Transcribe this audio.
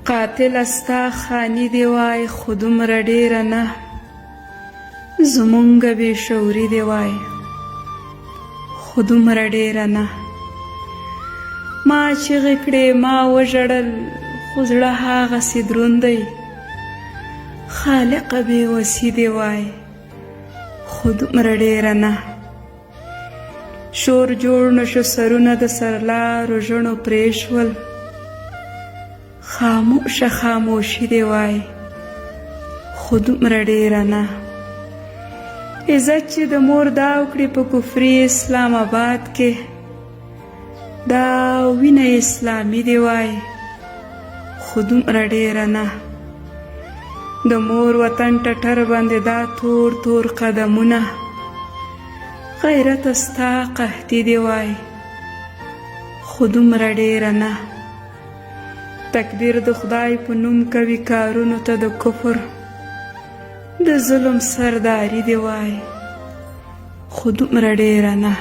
قاتل ستا خاني دی وای خو دومره ډېره نه، زمونږ بې شعوري دی وای خو دومره ډېره نه. ما چیغې کړې ما وژړل خو زړه هاغسې دروند دی، خالقه بې وسي دی وای خو دومره ډېره نه. شور جوړ نشو سرونه د سرلارو ژڼو پرې شول، خاموشه خاموشي دی وای خو دومره ډېره نه. عزت چې د مور دا وکړي په کفري اسلام آباد کې، دا وینه اسلامي دی وای خو دومره ډېره نه. د مور وطن ټټر باندې دا تور تور قدمونه، غیرت ستا قحطي دی وای خو دومره ډېره نه. تقدیر د خدای په نوم کوي کارونو ته د کفر، د ظلم سرداري دی وای خو دومره ډېره نه.